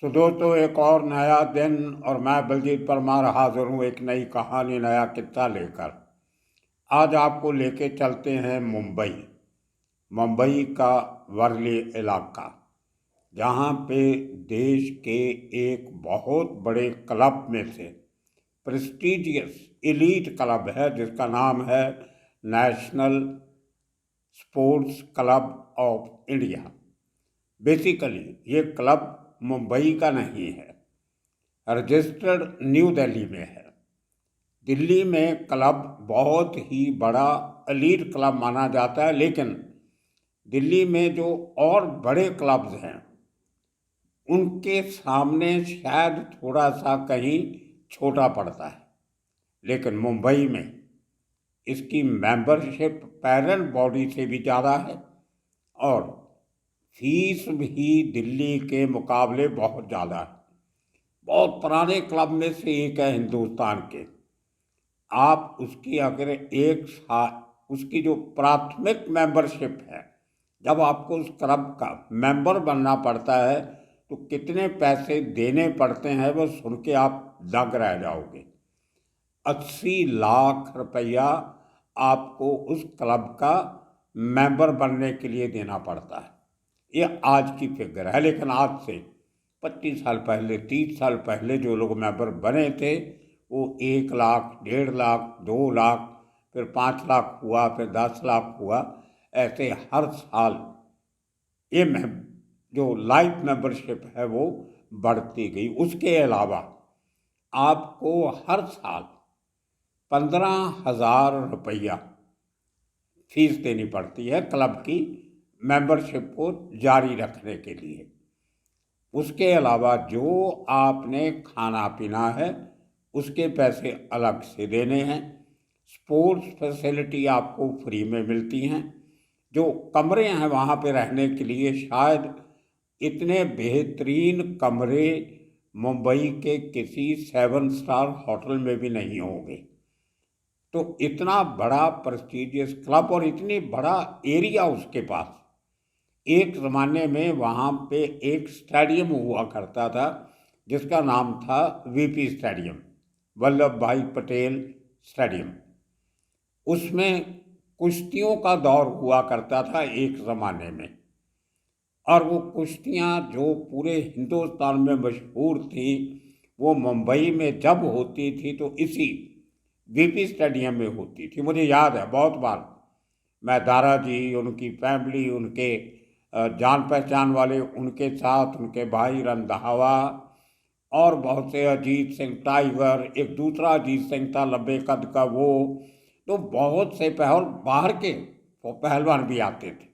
तो दोस्तों, एक और नया दिन और मैं बलजीत परमार हाजिर हूँ एक नई कहानी, नया किस्सा लेकर। आज आपको लेके चलते हैं मुंबई। मुंबई का वर्ली इलाका, जहाँ पे देश के एक बहुत बड़े क्लब में से प्रेस्टिजियस एलीट क्लब है जिसका नाम है national sports club of India. Basically ये क्लब मुंबई का नहीं है, रजिस्टर्ड न्यू दिल्ली में है। दिल्ली में क्लब बहुत ही बड़ा एलीट क्लब माना जाता है, लेकिन दिल्ली में जो और बड़े क्लब्स हैं उनके सामने शायद थोड़ा सा कहीं छोटा पड़ता है। लेकिन मुंबई में इसकी मेंबरशिप पेरेंट बॉडी से भी ज़्यादा है और फीस भी दिल्ली के मुकाबले बहुत ज़्यादा है। बहुत पुराने क्लब में से एक है हिंदुस्तान के। आप उसकी अगर उसकी जो प्राथमिक मेंबरशिप है, जब आपको उस क्लब का मेंबर बनना पड़ता है तो कितने पैसे देने पड़ते हैं वो सुन के आप दंग रह जाओगे। 80 लाख रुपया आपको उस क्लब का मेंबर बनने के लिए देना पड़ता है। ये आज की फिगर है, लेकिन आज से 25 साल पहले, 30 साल पहले जो लोग मेंबर बने थे वो 1 लाख, 1.5 लाख, 2 लाख, फिर 5 लाख हुआ, फिर 10 लाख हुआ। ऐसे हर साल ये जो लाइफ मेंबरशिप है वो बढ़ती गई। उसके अलावा आपको हर साल 15,000 रुपया फीस देनी पड़ती है क्लब की मेंबरशिप को जारी रखने के लिए। उसके अलावा जो आपने खाना पीना है उसके पैसे अलग से देने हैं। स्पोर्ट्स फैसिलिटी आपको फ्री में मिलती हैं। जो कमरे हैं वहाँ पे रहने के लिए, शायद इतने बेहतरीन कमरे मुंबई के किसी 7 स्टार होटल में भी नहीं होंगे। तो इतना बड़ा प्रेस्टिजियस क्लब और इतनी बड़ा एरिया उसके पास। एक ज़माने में वहाँ पे एक स्टेडियम हुआ करता था जिसका नाम था वीपी स्टेडियम, वल्लभ भाई पटेल स्टेडियम। उसमें कुश्तियों का दौर हुआ करता था एक ज़माने में, और वो कुश्तियाँ जो पूरे हिंदुस्तान में मशहूर थी वो मुंबई में जब होती थी तो इसी वीपी स्टेडियम में होती थी। मुझे याद है बहुत बार मैं दाराजी, उनकी फैमिली, उनके जान पहचान वाले, उनके साथ उनके भाई रंधावा और बहुत से, अजीत सिंह टाइगर, एक दूसरा अजीत सिंह था लंबे कद का वो, तो बहुत से बाहर के वो पहलवान भी आते थे।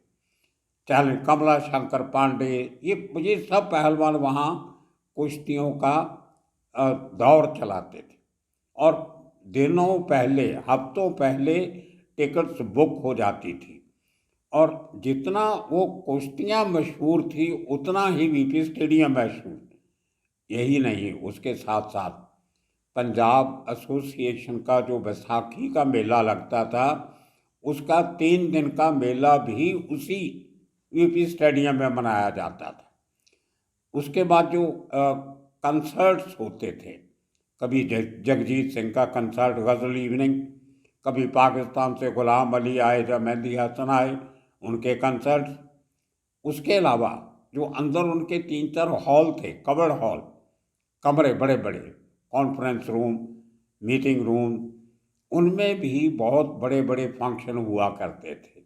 चाहे कमला शंकर पांडे, ये सब पहलवान वहाँ कुश्तियों का दौर चलाते थे। और दिनों पहले, हफ्तों पहले टिकट्स बुक हो जाती थी। और जितना वो कुश्तियाँ मशहूर थी उतना ही वीपी स्टेडियम मशहूर। यही नहीं, उसके साथ साथ पंजाब एसोसिएशन का जो बैसाखी का मेला लगता था उसका 3 दिन का मेला भी उसी वीपी स्टेडियम में मनाया जाता था। उसके बाद जो कंसर्ट्स होते थे, कभी जगजीत सिंह का कंसर्ट गज़ल इवनिंग, कभी पाकिस्तान से गुलाम अली आए, जब मेहंदी हसन आए उनके कंसर्ट। उसके अलावा जो अंदर उनके 3-4 हॉल थे, कवर्ड हॉल, कमरे बड़े बड़े, कॉन्फ्रेंस रूम, मीटिंग रूम, उनमें भी बहुत बड़े बड़े फंक्शन हुआ करते थे।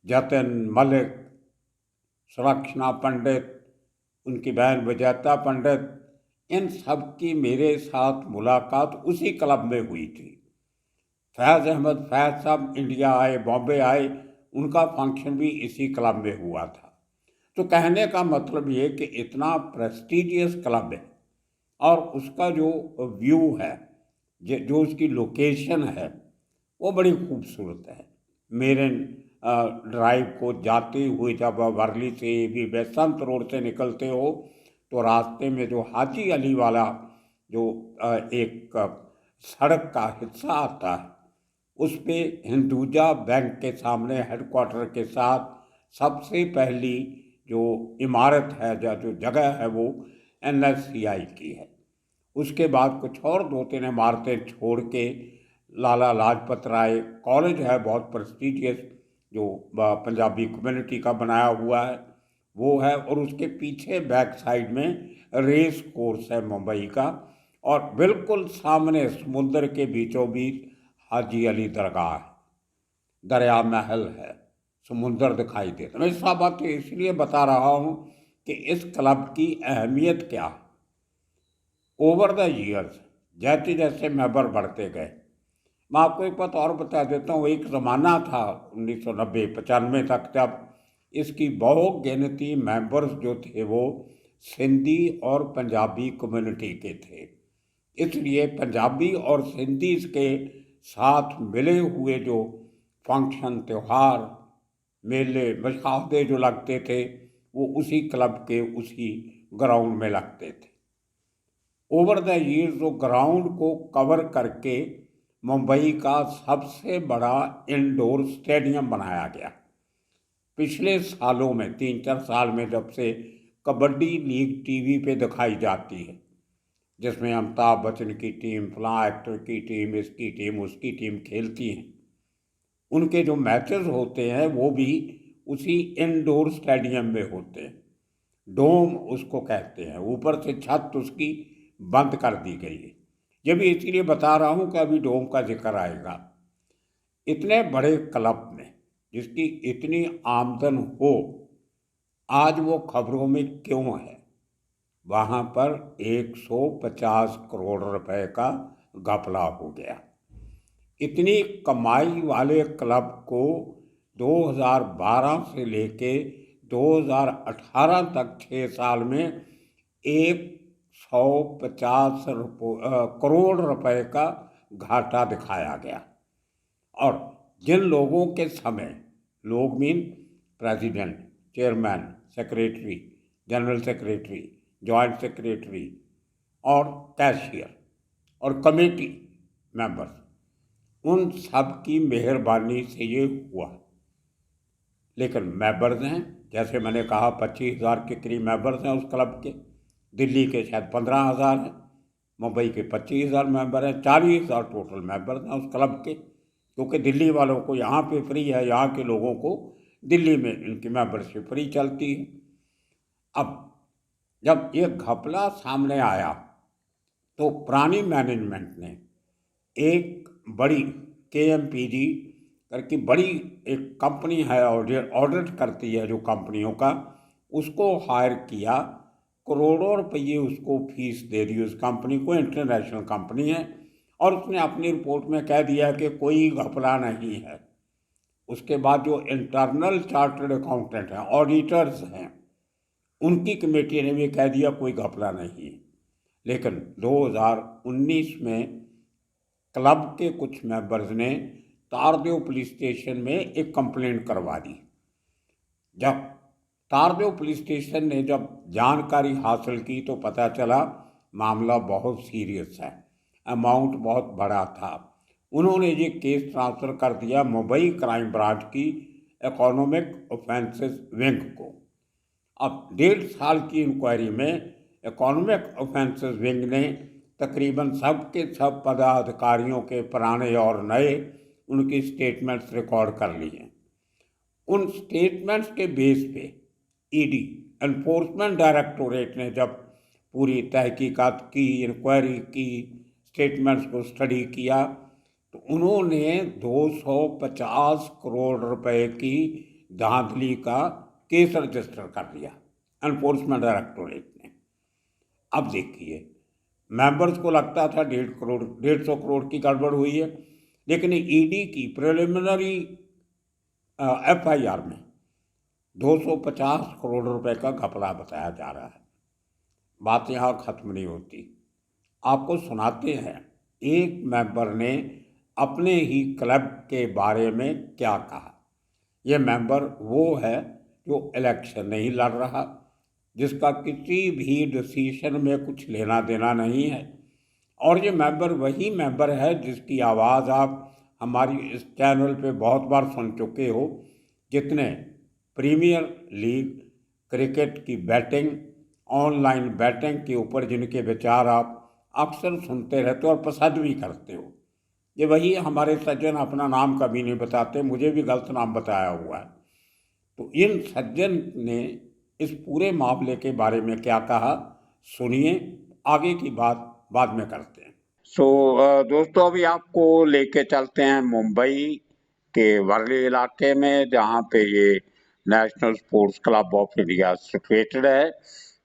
जतिन मलिक, सुलक्षणा पंडित, उनकी बहन विजेता पंडित, इन सब की मेरे साथ मुलाकात उसी क्लब में हुई थी। फैज़ अहमद फैज़ साहब इंडिया आए, बॉम्बे आए, उनका फंक्शन भी इसी क्लब में हुआ था। तो कहने का मतलब ये कि इतना प्रेस्टिजियस क्लब है और उसका जो व्यू है, जो उसकी लोकेशन है, वो बड़ी खूबसूरत है। मेरिन ड्राइव को जाते हुए जब वर्ली से भी बेसंत रोड से निकलते हो तो रास्ते में जो हाजी अली वाला जो एक सड़क का हिस्सा आता है, उस पर हिंदुजा बैंक के सामने हेडक्वार्टर के साथ सबसे पहली जो इमारत है या जो जगह है वो NSCI की है। उसके बाद कुछ और 2-3 इमारतें छोड़ के लाला लाजपत राय कॉलेज है, बहुत प्रेस्टिजियस, जो पंजाबी कम्युनिटी का बनाया हुआ है वो है। और उसके पीछे बैक साइड में रेस कोर्स है मुंबई का, और बिल्कुल सामने समुद्र के बीचों बीच हाजी अली दरगाह है, दरिया महल है, समुद्र दिखाई देता। मैं सब बात इसलिए बता रहा हूँ कि इस क्लब की अहमियत क्या है। ओवर द ईयर्स जैसे जैसे मेंबर बढ़ते गए, मैं आपको एक बात और बता देता हूँ, एक ज़माना था 1990-95 तक जब इसकी बहुगिनती मेंबर्स जो थे वो सिंधी और पंजाबी कम्युनिटी के थे। इसलिए पंजाबी और सिंधी के साथ मिले हुए जो फंक्शन, त्यौहार, मेले, मशाहदे जो लगते थे वो उसी क्लब के उसी ग्राउंड में लगते थे। ओवर द ईयर्स वो ग्राउंड को कवर करके मुंबई का सबसे बड़ा इंडोर स्टेडियम बनाया गया। पिछले सालों में 3-4 साल में जब से कबड्डी लीग टीवी पे दिखाई जाती है, जिसमें अमिताभ बच्चन की टीम, फलां एक्टर की टीम, इसकी टीम, उसकी टीम खेलती हैं, उनके जो मैचेस होते हैं वो भी उसी इंडोर स्टेडियम में होते हैं। डोम उसको कहते हैं, ऊपर से छत उसकी बंद कर दी गई है। ये भी इसलिए बता रहा हूँ कि अभी डोम का जिक्र आएगा। इतने बड़े क्लब में जिसकी इतनी आमदन हो, आज वो खबरों में क्यों है? वहाँ पर 150 करोड़ रुपए का घपला हो गया। इतनी कमाई वाले क्लब को 2012 से लेके 2018 तक 6 साल में 150 करोड़ रुपए का घाटा दिखाया गया। और जिन लोगों के समय, लोग mean president, chairman, secretary, general secretary, joint secretary और कैशियर और कमेटी मेंबर्स, उन सब की मेहरबानी से ये हुआ। लेकिन मेंबर्स हैं, जैसे मैंने कहा 25,000 के करीब मेंबर्स हैं उस क्लब के। दिल्ली के शायद 15,000 हैं, मुंबई के 25,000 मेंबर हैं, 40,000 टोटल मेंबर्स हैं उस क्लब के। क्योंकि दिल्ली वालों को यहाँ पे फ्री है, यहाँ के लोगों को दिल्ली में इनकी मेंबरशिप फ्री चलती है। अब जब ये घपला सामने आया तो पुरानी मैनेजमेंट ने एक बड़ी KMPG करके बड़ी एक कंपनी है, ऑडिट करती है जो कंपनियों का, उसको हायर किया। करोड़ों रुपये उसको फीस दे दी उस कंपनी को, इंटरनेशनल कंपनी है। और उसने अपनी रिपोर्ट में कह दिया कि कोई घपला नहीं है। उसके बाद जो इंटरनल चार्टर्ड अकाउंटेंट हैं, ऑडिटर्स हैं, उनकी कमेटी ने भी कह दिया कोई घपला नहीं है। लेकिन 2019 में क्लब के कुछ मेंबर्स ने तारदेव पुलिस स्टेशन में एक कंप्लेंट करवा दी। जब तारदेव पुलिस स्टेशन ने जब जानकारी हासिल की तो पता चला मामला बहुत सीरियस है, अमाउंट बहुत बड़ा था। उन्होंने ये केस ट्रांसफ़र कर दिया मुंबई क्राइम ब्रांच की इकोनॉमिक ऑफेंसेस विंग को। अब 1.5 साल की इंक्वायरी में इकोनॉमिक ऑफेंसेस विंग ने तकरीबन सब के सब पदाधिकारियों के पुराने और नए उनकी स्टेटमेंट्स रिकॉर्ड कर लिए। उन स्टेटमेंट्स के बेस पे ED, एनफोर्समेंट डायरेक्टोरेट ने जब पूरी तहकीकात की, इंक्वायरी की, स्टेटमेंट्स को स्टडी किया, तो उन्होंने 250 करोड़ रुपए की धांधली का केस रजिस्टर कर लिया एनफोर्समेंट डायरेक्टोरेट ने। अब देखिए, मेंबर्स को लगता था 150 करोड़ की गड़बड़ हुई है, लेकिन ED की प्रिलिमिनरी FIR में 250 करोड़ रुपए का घपला बताया जा रहा है। बात यहाँ ख़त्म नहीं होती, आपको सुनाते हैं एक मेंबर ने अपने ही क्लब के बारे में क्या कहा। यह मेंबर वो है जो इलेक्शन नहीं लड़ रहा, जिसका किसी भी डिसीजन में कुछ लेना देना नहीं है। और ये मेंबर वही मेंबर है जिसकी आवाज़ आप हमारी इस चैनल पे बहुत बार सुन चुके हो, जितने प्रीमियर लीग, क्रिकेट की बैटिंग, ऑनलाइन बैटिंग के ऊपर जिनके विचार आप अक्सर सुनते रहते हो और पसंद भी करते हो। ये वही हमारे सज्जन अपना नाम कभी नहीं बताते, मुझे भी गलत नाम बताया हुआ है। तो इन सज्जन ने इस पूरे मामले के बारे में क्या कहा, सुनिए। आगे की बात बाद में करते हैं। दोस्तों, अभी आपको लेके चलते हैं मुंबई के वर्ली इलाके में, जहाँ पे ये national sports club of India situated है।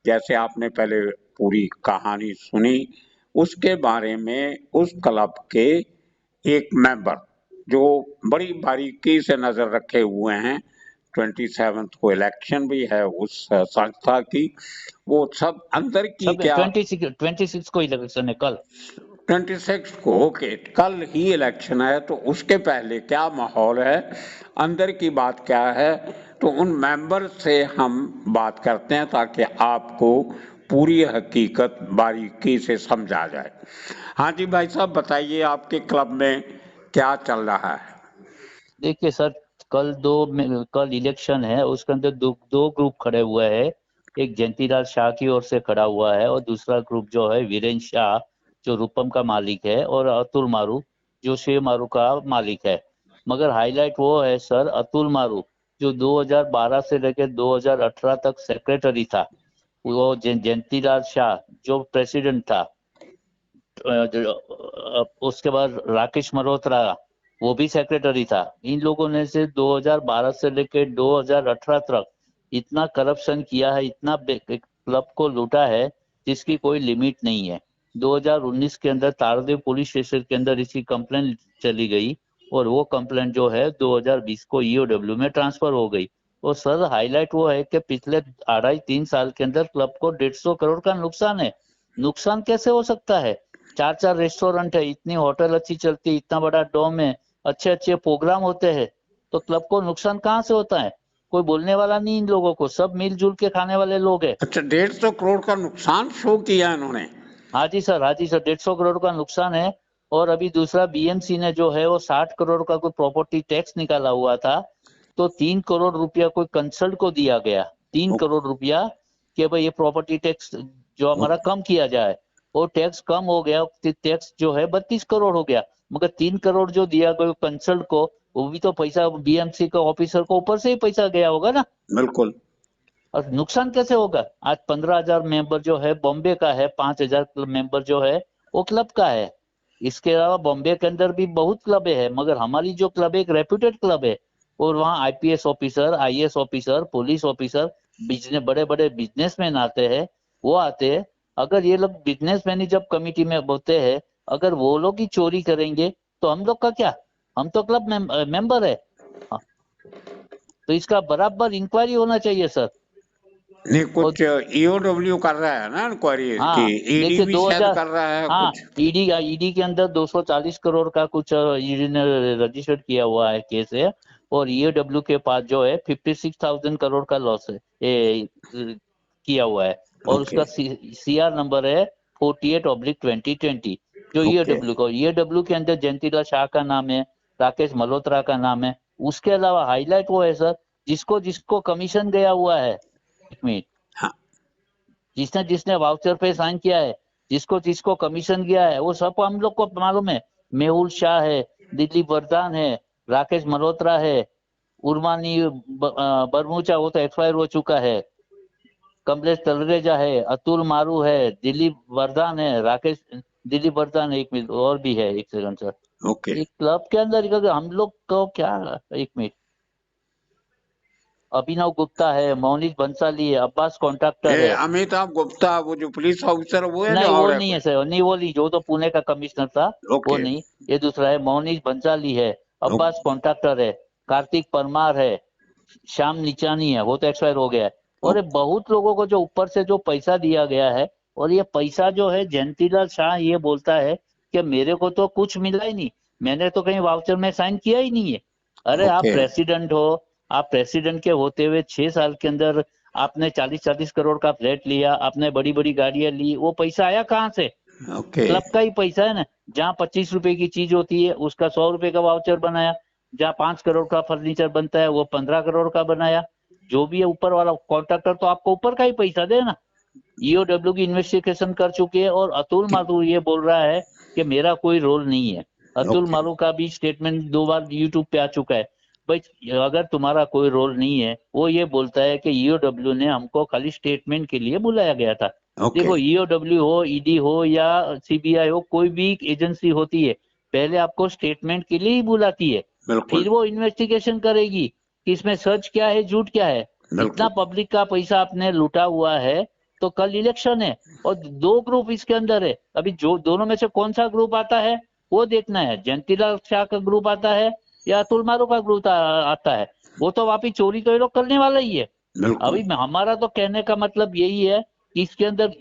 जैसे आपने पहले पूरी कहानी सुनी, उसके बारे में उस क्लब के एक मेंबर जो बड़ी बारीकी से नजर रखे हुए हैं, 27 को इलेक्शन भी है उस संस्था की, वो सब अंदर की सब क्या 26 को इलेक्शन है कल। 26 को, ओके, कल ही इलेक्शन है, तो उसके पहले क्या माहौल है, अंदर की बात क्या है, तो उन मेंबर से हम बात करते हैं ताकि आपको पूरी हकीकत बारीकी से समझा जाए। हाँ जी भाई साहब, बताइए आपके क्लब में क्या चल रहा है। देखिए सर, कल इलेक्शन है, उसके अंदर दो ग्रुप खड़े हुए हैं। एक जयंतीलाल शाह की ओर से खड़ा हुआ है और दूसरा ग्रुप जो है वीरेंद्र शाह जो रूपम का मालिक है, और अतुल मारू जो शिव मारू का मालिक है। मगर हाईलाइट वो है सर, अतुल मारू जो 2012 से लेकर 2018 तक सेक्रेटरी था, वो जयंतीलाल शाह जो प्रेसिडेंट था, उसके बाद राकेश मल्होत्रा वो भी सेक्रेटरी था। इन लोगों ने से 2012 से लेकर 2018 तक इतना करप्शन किया है, इतना क्लब को लूटा है जिसकी कोई लिमिट नहीं है। 2019 के अंदर तारदेव पुलिस स्टेशन के अंदर इसकी कंप्लेंट चली गई और वो कंप्लेंट जो है 2020 को ईओडब्ल्यू में ट्रांसफर हो गई। और सर हाईलाइट वो है कि पिछले 2.5-3 साल के अंदर क्लब को 150 करोड़ का नुकसान है। नुकसान कैसे हो सकता है? 4 रेस्टोरेंट है, इतनी होटल अच्छी चलती है, इतना बड़ा डोम है, अच्छे अच्छे प्रोग्राम होते हैं, तो क्लब को नुकसान कहाँ से होता है? कोई बोलने वाला नहीं इन लोगों को, सब मिलजुल के खाने वाले लोग हैं। अच्छा, 150 करोड़ का नुकसान शो किया इन्होंने। हाँ जी सर, हाँ जी सर, 150 करोड़ का नुकसान है। और अभी दूसरा बीएमसी ने जो है वो 60 करोड़ का कोई प्रॉपर्टी टैक्स निकाला हुआ था, तो 3 करोड़ रुपया कोई कंसल्ट को दिया गया, 3 करोड़ रुपया, कि भाई ये प्रॉपर्टी टैक्स जो हमारा कम किया जाए। और टैक्स कम हो गया, टैक्स जो है 32 करोड़ हो गया। मगर 3 करोड़ जो दिया गया कंसल्ट को, वो भी तो पैसा बीएमसी का ऑफिसर को ऊपर से ही पैसा गया होगा ना। बिल्कुल। और नुकसान कैसे होगा? आज 15,000 मेंबर जो है बॉम्बे का है, 5,000 मेंबर जो है वो क्लब का है। इसके अलावा बॉम्बे के अंदर भी बहुत क्लब है, मगर हमारी जो क्लब एक रेप्यूटेड क्लब है। और वहाँ IPS officer, IAS officer, police officer, business, बड़े बड़े बिजनेसमैन आते हैं, वो आते हैं। अगर ये लोग बिजनेसमैन ही जब कमिटी में होते हैं, अगर वो लोग ही चोरी करेंगे तो हम लोग का क्या? हम तो क्लब मेंबर है। हाँ, तो इसका बराबर इंक्वायरी होना चाहिए सर। नहीं, और कुछ ईओडब्ल्यू कर रहा है ना इंक्वायरी इसकी, हाँ ईडी देखिए भी शायद 2000, कर रहा है हाँ कुछ। ईडी के अंदर 240 करोड़ का कुछ ईडी ने रजिस्टर्ड किया हुआ है केस है। और ईएडब्ल्यू के पास जो है 56,000 करोड़ का लॉस है, किया हुआ है। और ओके। उसका सीआर नंबर है 48/2020। जो ओके। ईएडब्ल्यू के अंदर जयंतीलाल शाह का नाम है, राकेश मल्होत्रा का नाम है। उसके अलावा हाईलाइट वो है सर, जिसको जिसको कमीशन गया हुआ है, एक मिनट, हाँ। जिसने जिसने वाउचर पे साइन किया है, जिसको जिसको कमीशन गया है, वो सब हम लोग को मालूम है। मेहुल शाह है, दिलीप वरदान है, राकेश मल्होत्रा है, उर्मानी बरमूचा, वो तो एक्सपायर हो चुका है, कमलेश तलरेजा है, अतुल मारू है, दिलीप वरदान है, राकेश, दिलीप वरदान है, एक मिनट और भी है, एक सेकंड सर। ओके। एक क्लब के अंदर हम लोग को क्या, एक मिनट, अभिनव गुप्ता है, मोनिश बंसाली है, अब्बास कॉन्ट्रैक्टर है। अमिताभ गुप्ता, वो जो पुलिस ऑफिसर, वो है जो नहीं वो और है नहीं है कोई? सर, नहीं वो नहीं, जो तो पुणे का कमिश्नर था, वो ओके। नहीं। ये दूसरा है, मोनिश बंसाली है, अब्बास ओके। कॉन्ट्रैक्टर है, कार्तिक परमार है, श्याम निचानी है, वो तो एक्सपायर हो गया है। और ये ओके। बहुत लोगों को जो ऊपर से जो पैसा दिया गया है, और ये पैसा जो है जयंतीलाल शाह ये बोलता है कि मेरे को तो कुछ मिला ही नहीं, मैंने तो कहीं वाउचर में साइन किया ही नहीं है। अरे आप ओके। प्रेसिडेंट हो, आप प्रेसिडेंट के होते हुए 6 साल के अंदर आपने 40-40 करोड़ का फ्लैट लिया, आपने बड़ी बड़ी गाड़ियां ली, वो पैसा आया कहाँ से? ओके। क्लब का ही पैसा है ना। जहाँ 25 रुपए की चीज होती है उसका 100 रुपए का वाउचर बनाया, जहाँ 5 करोड़ का फर्नीचर बनता है वो 15 करोड़ का बनाया। जो भी है ऊपर वाला कॉन्ट्रैक्टर तो आपको ऊपर का ही पैसा दे ना। ईओडब्ल्यू की इन्वेस्टिगेशन कर चुके हैं और अतुल माथुर ये बोल रहा है कि मेरा कोई रोल नहीं है। अतुल ओके। माथुर का भी स्टेटमेंट 2 बार यूट्यूब पे आ चुका है। भाई अगर तुम्हारा कोई रोल नहीं है, वो ये बोलता है कि ईओडब्ल्यू ने हमको खाली स्टेटमेंट के लिए बुलाया गया था। ओके। देखो ईओडब्ल्यू हो, ईडी हो या सीबीआई हो, कोई भी एजेंसी होती है, पहले आपको स्टेटमेंट के लिए ही बुलाती है, बिल्कुल फिर वो इन्वेस्टिगेशन करेगी कि इसमें सच क्या है झूठ क्या है। इतना बिल्कुल। पब्लिक का पैसा आपने लूटा हुआ है, तो कल इलेक्शन है और 2 ग्रुप इसके अंदर है। अभी जो दोनों में से कौन सा ग्रुप आता है वो देखना है। जयंतीलाल शाह का ग्रुप आता है या अतुल मारू का ग्रुप आता है। वो तो वापिस चोरी तो ये लोग करने वाला ही है। बिल्कुल। अभी हमारा तो कहने का मतलब यही है कि इसके अंदर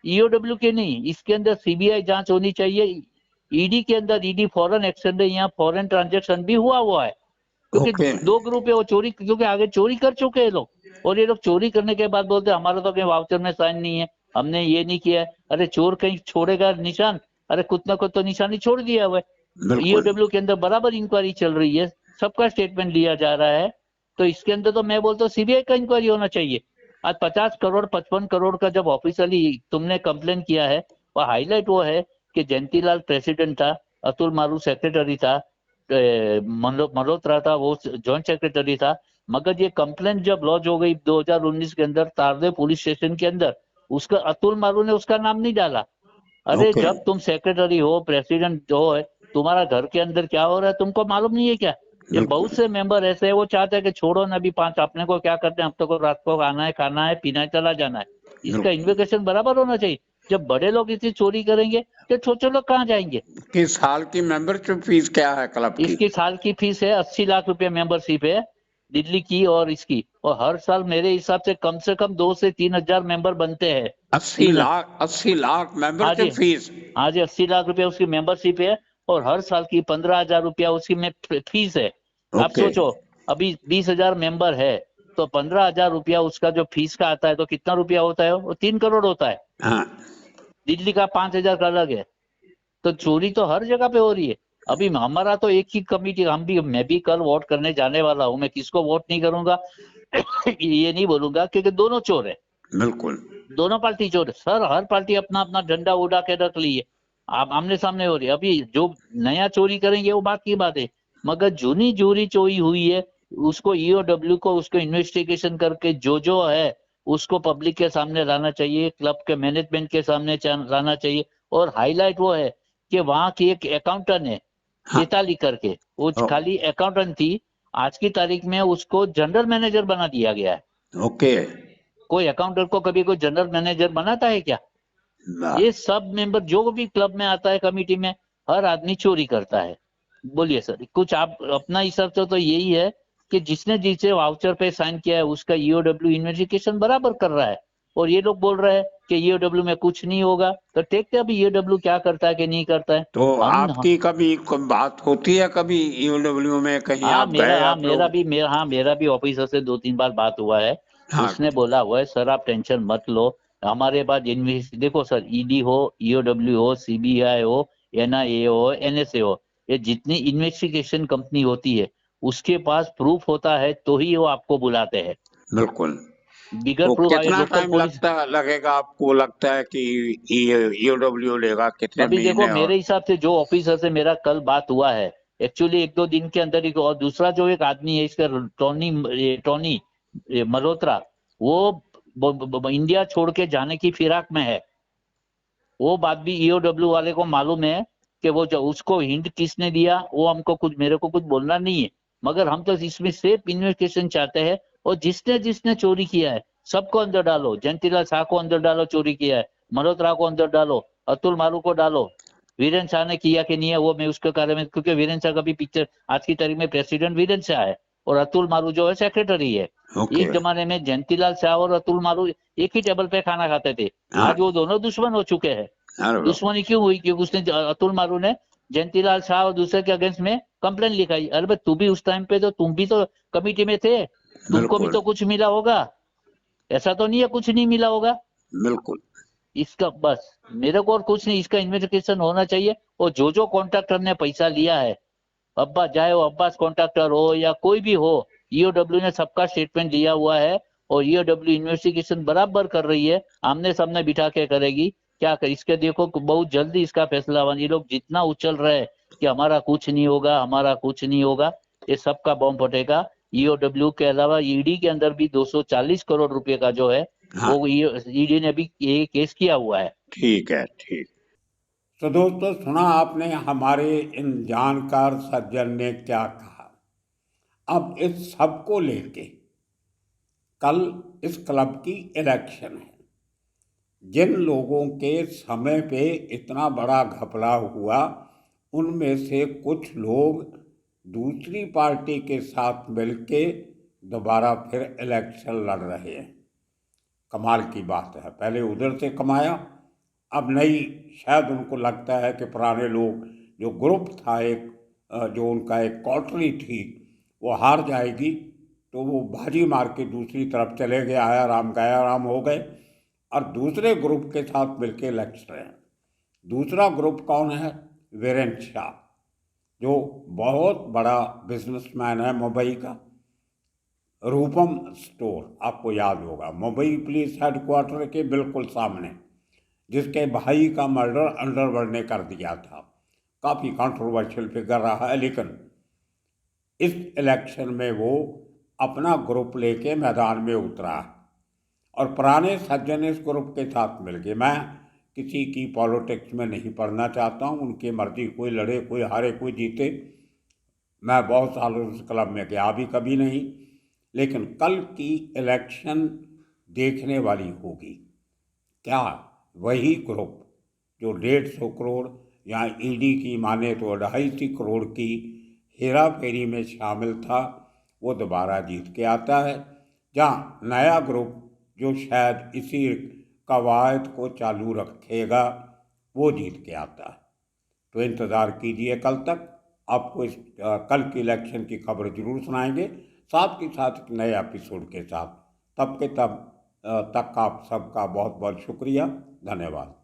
ईओडब्ल्यू के नहीं, इसके अंदर सीबीआई जांच होनी चाहिए। ईडी के अंदर ईडी फॉरेन एक्सचेंज है, यहाँ फॉरेन ट्रांजेक्शन भी हुआ है, क्योंकि ओके। 2 ग्रुप है वो चोरी, क्योंकि आगे चोरी कर चुके हैं लोग। और ये लोग चोरी करने के बाद बोलते हैं हमारा तो कहीं वाउचर में साइन नहीं है, हमने ये नहीं किया है। अरे चोर कहीं छोड़ेगा निशान? अरे कुछ ना कुछ तो निशानी छोड़ दिया हुआ है। बिल्कुल। ईओडब्ल्यू के अंदर बराबर इंक्वायरी चल रही है, सबका स्टेटमेंट लिया जा रहा है। तो इसके अंदर तो मैं बोलता हूँ सीबीआई का इंक्वायरी होना चाहिए। आज 50 करोड़ 55 करोड़ का जब ऑफिशियली तुमने कंप्लेन किया है, और हाईलाइट वो है कि जयंतीलाल प्रेसिडेंट था, अतुल मारू सेक्रेटरी था, मल्होत्रा था वो जॉइंट सेक्रेटरी था। मगर ये कंप्लेंट जब लॉन्च हो गई 2019 के अंदर तारदेव पुलिस स्टेशन के अंदर, उसका अतुल मारू ने उसका नाम नहीं डाला। अरे ओके। जब तुम सेक्रेटरी हो, प्रेसिडेंट हो, तुम्हारा घर के अंदर क्या हो रहा है तुमको मालूम नहीं है क्या? ये बहुत बिल्कुल। से मेंबर ऐसे हैं, वो चाहते हैं कि छोड़ो ना, अभी 5 अपने को क्या करते हैं, अब तो रात को आना है, खाना है, पीना है, चला जाना है। इसका बिल्कुल। इन्वेस्टिगेशन बराबर होना चाहिए। जब बड़े लोग इतनी चोरी करेंगे तो छोटे लोग कहाँ जाएंगे? कि साल की मेंबरशिप फीस क्या है क्लब की? इसकी साल की फीस है 80 लाख रुपए मेंबरशिप है दिल्ली की और इसकी। और हर साल मेरे हिसाब से कम 2 से 3 हजार मेंबर बनते हैं। 80 लाख? 80 लाख हाँ जी, मेंबरशिप फीस? हाँ जी, 80 लाख रुपया उसकी मेंबरशिप है। और हर साल की 15 हजार रुपया उसकी में फीस है। आप ओके। सोचो, अभी 20 हजार मेंबर है, तो 15 हजार रुपया उसका जो फीस का आता है, तो कितना रुपया होता है? वो 3 करोड़ होता है। हाँ। दिल्ली का 5 हजार का अलग है। तो चोरी तो हर जगह पे हो रही है। अभी हमारा तो एक ही कमिटी, मैं भी कल वोट करने जाने वाला हूँ। मैं किसको वोट नहीं करूंगा ये नहीं बोलूंगा, क्योंकि दोनों चोर है, बिल्कुल। दोनों पार्टी चोर है सर। हर पार्टी अपना अपना झंडा उड़ा के रख ली है, आप आमने सामने हो रही है। अभी जो नया चोरी करेंगे वो बात की बात है, मगर जूनी चोरी चोरी हुई है उसको ईओडब्ल्यू को उसको इन्वेस्टिगेशन करके जो है उसको पब्लिक के सामने लाना चाहिए, क्लब के मैनेजमेंट के सामने लाना चाहिए। और हाईलाइट वो है कि वहां की एक अकाउंटेंट है हाँ। चेताली करके, वो ओ, खाली अकाउंटेंट थी, आज की तारीख में उसको जनरल मैनेजर बना दिया गया है। ओके। कोई अकाउंटेंट को कभी कोई जनरल मैनेजर बनाता है क्या? वाह। ये सब मेंबर जो भी क्लब में आता है कमेटी में, हर आदमी चोरी करता है। बोलिए सर, कुछ आप अपना हिसाब से तो यही है कि जिसने जिसे वाउचर पे साइन किया है उसका ईओडब्ल्यू इन्वेस्टिगेशन बराबर कर रहा है। और ये लोग बोल रहे हैं कि ईओडब्ल्यू में कुछ नहीं होगा, तो देखते हैं अभी ईओडब्ल्यू क्या करता है कि नहीं करता है। तो हम आपकी कभी बात होती है कभी ईओडब्ल्यू में? कहीं आप गए आप लोग? मेरा भी ऑफिसर से 2-3 बार बात हुआ है। हाँ। उसने बोला हुआ है सर आप टेंशन मत लो, हमारे पास इन्वेस्ट, देखो सर, ईडी हो, ईओडब्ल्यू हो, सीबीआई हो, एनआईए हो, एनएसए हो, ये जितनी इन्वेस्टिगेशन कंपनी होती है उसके पास प्रूफ होता है तो ही वो आपको बुलाते हैं। बिल्कुल। बिगर तो प्रूफ आगे कितना लोकल टाइम पुलिस। लगेगा आपको लगता है कि ईओडब्ल्यू लेगा? कितने अभी देखो महीने? और मेरे हिसाब से जो ऑफिसर से मेरा कल बात हुआ है, एक्चुअली 1-2 दिन के अंदर ही। और दूसरा जो एक आदमी है इसका, टोनी मल्होत्रा, वो इंडिया छोड़ के जाने की फिराक में है। वो बात भी ईओडब्ल्यू वाले को मालूम है कि वो जो उसको हिंट किसने दिया, वो हमको कुछ, मेरे को कुछ बोलना नहीं है। मगर हम तो इसमें सेफ इन्वेस्टिगेशन चाहते हैं। और जिसने जिसने चोरी किया है सबको अंदर डालो। जयंतीलाल शाह को अंदर डालो, चोरी किया है, मल्होत्रा को अंदर डालो, अतुल मारू को डालो। वीरेंद्र शाह ने किया कि नहीं है वो मैं उसके बारे में, क्योंकि वीरेंद्र शाह का भी पिक्चर, आज की तारीख में प्रेसिडेंट वीरेंद्र शाह है और अतुल मारू जो है सेक्रेटरी है। ओके। एक जमाने में जयंतीलाल शाह और अतुल मारू एक ही टेबल पे खाना खाते थे, हाँ। आज वो दोनों दुश्मन हो चुके हैं। अरे वाह। दुश्मनी क्यों हुई? क्योंकि उसने, अतुल मारू ने जयंतीलाल शाह और दूसरे के अगेंस्ट में कंप्लेन लिखाई। अरे भाई तू भी उस टाइम पे तो तुम भी तो कमिटी में थे, तुमको भी बिल्कुल। तो कुछ मिला होगा, ऐसा तो नहीं है कुछ नहीं मिला होगा। बिल्कुल। इसका बस मेरे को और कुछ नहीं, इसका इन्वेस्टिगेशन होना चाहिए। और जो कॉन्ट्रैक्टर ने पैसा लिया है, अब्बास, चाहे वो अब्बास कॉन्ट्रैक्टर हो या कोई भी हो, ईओडब्ल्यू ने सबका स्टेटमेंट दिया हुआ है और ईओडब्ल्यू इन्वेस्टिगेशन बराबर कर रही है, आमने सामने बिठा के करेगी। क्या कर, इसके देखो बहुत जल्दी इसका फैसला होगा। ये लोग जितना उछल रहे हैं कि हमारा कुछ नहीं होगा, हमारा कुछ नहीं होगा, ये सबका बॉम्ब फटेगा। ईओडब्ल्यू के अलावा ईडी के अंदर भी 240 करोड़ रुपए का जो है हाँ वो ईडी ने भी ये केस किया हुआ है। ठीक है, ठीक। तो दोस्तों, सुना आपने हमारे इन जानकार सज्जन ने क्या कहा। अब इस सब को लेके कल इस क्लब की इलेक्शन है। जिन लोगों के समय पे इतना बड़ा घपला हुआ, उनमें से कुछ लोग दूसरी पार्टी के साथ मिलके दोबारा फिर इलेक्शन लड़ रहे हैं। कमाल की बात है, पहले उधर से कमाया, अब नहीं। शायद उनको लगता है कि पुराने लोग, जो ग्रुप था एक, जो उनका एक कॉटरी थी, वो हार जाएगी, तो वो बाजी मार के दूसरी तरफ चले गए, आया राम गया राम हो गए और दूसरे ग्रुप के साथ मिलके लड़ रहे हैं। दूसरा ग्रुप कौन है? वीरेंद्र शाह, जो बहुत बड़ा बिजनेसमैन है मुंबई का। रूपम स्टोर आपको याद होगा, मुंबई पुलिस हेडक्वार्टर के बिल्कुल सामने, जिसके भाई का मर्डर अंडरवर्ल्ड ने कर दिया था। काफ़ी कंट्रोवर्शियल फिगर रहा है, लेकिन इस इलेक्शन में वो अपना ग्रुप लेके मैदान में उतरा और पुराने सज्जन इस ग्रुप के साथ मिल गए। मैं किसी की पॉलिटिक्स में नहीं पढ़ना चाहता हूँ, उनकी मर्जी, कोई लड़े कोई हारे कोई जीते। मैं बहुत सालों से क्लब में गया भी कभी नहीं, लेकिन कल की इलेक्शन देखने वाली होगी। क्या वही ग्रुप जो 150 करोड़ या ईडी की माने तो 250 करोड़ की हेरा फेरी में शामिल था, वो दोबारा जीत के आता है, जहाँ नया ग्रुप जो शायद इसी कवायद को चालू रखेगा, वो जीत के आता है। तो इंतज़ार कीजिए कल तक, आपको इस कल की इलेक्शन की खबर जरूर सुनाएंगे, साथ के साथ एक नए एपिसोड के साथ। तब के तब तक आप सबका बहुत बहुत शुक्रिया, धन्यवाद।